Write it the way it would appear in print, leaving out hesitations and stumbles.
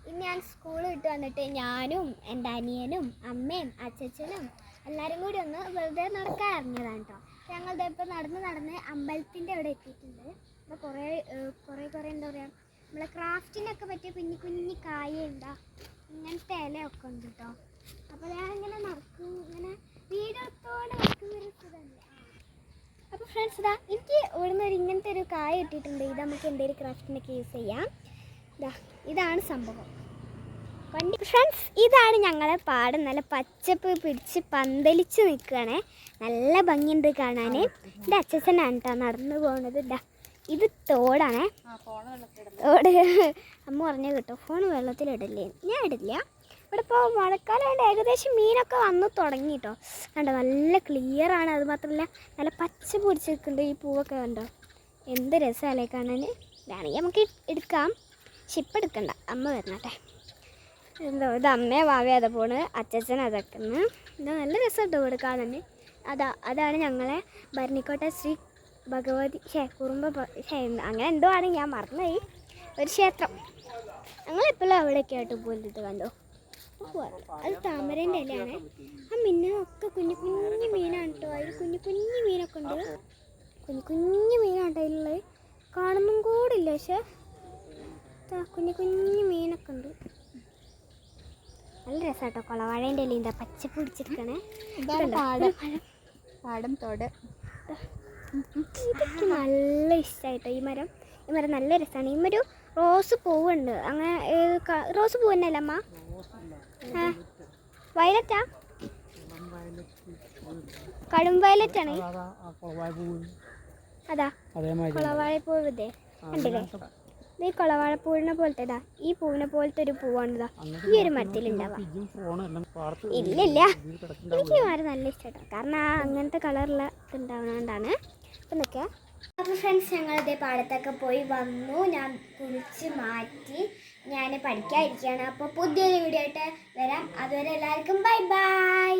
ഇന്ന് ഞാൻ സ്കൂൾ വിട്ട് വന്നിട്ട് ഞാനും എൻ്റെ അനിയനും അമ്മയും അച്ഛനും എല്ലാവരും കൂടി ഒന്ന് വെറുതെ നടക്കാൻ ഇറങ്ങിയതാണ് കേട്ടോ. ഞങ്ങളുടെ ഇപ്പോൾ നടന്ന് അമ്പലത്തിൻ്റെ അവിടെ എത്തിയിട്ടുണ്ട്. അപ്പോൾ കുറേ എന്താ പറയുക, നമ്മളെ ക്രാഫ്റ്റിനൊക്കെ പറ്റിയ കുഞ്ഞി കായുണ്ടാ ഇങ്ങനത്തെ ഇലയൊക്കെ ഉണ്ട് കേട്ടോ. അപ്പോൾ ഞാൻ ഇങ്ങനെ നടക്കും, ഇങ്ങനെ വീടെടുത്തോടെ നടക്കുന്നൊരു സുഖമല്ലേ. അപ്പോൾ ഫ്രണ്ട്സ്, എനിക്ക് ഇവിടുന്ന് ഇങ്ങനത്തെ ഒരു കായ കിട്ടിയിട്ടുണ്ട്. ഇത് നമുക്ക് എന്തെങ്കിലും ക്രാഫ്റ്റിനൊക്കെ യൂസ് ചെയ്യാം. ഇതാണ് സംഭവം. ഫ്രണ്ട്സ്, ഇതാണ് ഞങ്ങളെ പാടം. നല്ല പച്ചപ്പ് പിടിച്ച് പന്തലിച്ച് നിൽക്കുകയാണ്. നല്ല ഭംഗിയുണ്ട് കാണാൻ. എൻ്റെ അച്ഛനാണ് കേട്ടോ നടന്നു പോകുന്നത്. ഇത് തോടാണേ. തോട് അമ്മ പറഞ്ഞു കേട്ടോ, ഫോൺ വെള്ളത്തിലിടില്ലേ. ഞാൻ ഇടില്ല. ഇവിടെ ഇപ്പോൾ മഴക്കാലമായിട്ട് ഏകദേശം മീനൊക്കെ വന്ന് തുടങ്ങി കേട്ടോ. കണ്ടോ, നല്ല ക്ലിയറാണ്. അത് മാത്രമല്ല നല്ല പച്ച പൊടിച്ച് നിൽക്കുന്നുണ്ട്. ഈ പൂവൊക്കെ കണ്ടോ, എന്ത് രസമല്ലേ കാണാൻ. വേണമെങ്കിൽ നമുക്ക് എടുക്കാം, പക്ഷെ ഇപ്പം എടുക്കണ്ട, അമ്മ വരണട്ടെ. എന്തോ ഇത് അമ്മയെ വാവയാതെ പോണ്, അച്ഛൻ അതൊക്കെ എന്താ നല്ല രസം കേട്ടോ ഇവിടെ കാണാൻ. അതാണ് ഞങ്ങളെ ഭരണിക്കോട്ട ശ്രീ ഭഗവതി അങ്ങനെ എന്തോ ആണ്, ഞാൻ മറന്നുപോയി, ഒരു ക്ഷേത്രം. ഞങ്ങളെപ്പോഴും അവിടെയൊക്കെ ആയിട്ട് പോയിട്ട് കണ്ടോ. അത് താമരേൻ്റെ ഇലയാണ്. ആ മിന്നൊക്കെ കുഞ്ഞു മീനാണ് കേട്ടോ. അതിൽ കുഞ്ഞു മീനൊക്കെ ഉണ്ട്. കുഞ്ഞു മീനാണ് കേട്ടോ അതിലുള്ളത്. കാണുമ്പം കൂടില്ല, പക്ഷെ കുഞ്ഞു മീനൊക്കെ ഉണ്ട്. നല്ല രസം കേട്ടോ. കുളവാഴേൻ്റെ ഇല എന്താ പച്ച പിടിച്ചിരിക്കണേ. പാടം തോട്. ഇതൊക്കെ നല്ല ഇഷ്ടമായിട്ടോ. ഈ മരം നല്ല രസമാണ്. ഈ ഒരു റോസ് പൂവുണ്ട്. അങ്ങനെ റോസ് പൂ തന്നെയല്ലേ അമ്മ? വയലറ്റാ? കടും വയലറ്റാണ്. അതാ കുളവാഴപ്പൂവ്. ഇതേ കണ്ടില്ലേ, ഈ കുളവാഴപ്പൂവിനെ പോലത്തെ ഈ പൂവിനെ പോലത്തെ ഒരു പൂവാണിതാ ഈ ഒരു മരത്തിലുണ്ടാവാം. ഇല്ലില്ല, എനിക്ക് ഈ മരം നല്ല ഇഷ്ടമായിട്ടോ. കാരണം അങ്ങനത്തെ കളറുള്ള ഇതുണ്ടാവുന്നതുകൊണ്ടാണ്. അപ്പം നിൽക്കുക. അപ്പോൾ ഫ്രണ്ട്സ്, ഞങ്ങളിതേ പാടത്തൊക്കെ പോയി വന്നു. ഞാൻ കുളിച്ച് മാറ്റി ഞാൻ പഠിക്കാതിരിക്കുകയാണ്. അപ്പോൾ പുതിയൊരു വീഡിയോ ആയിട്ട് വരാം. അതുവരെ എല്ലാവർക്കും ബൈ ബൈ.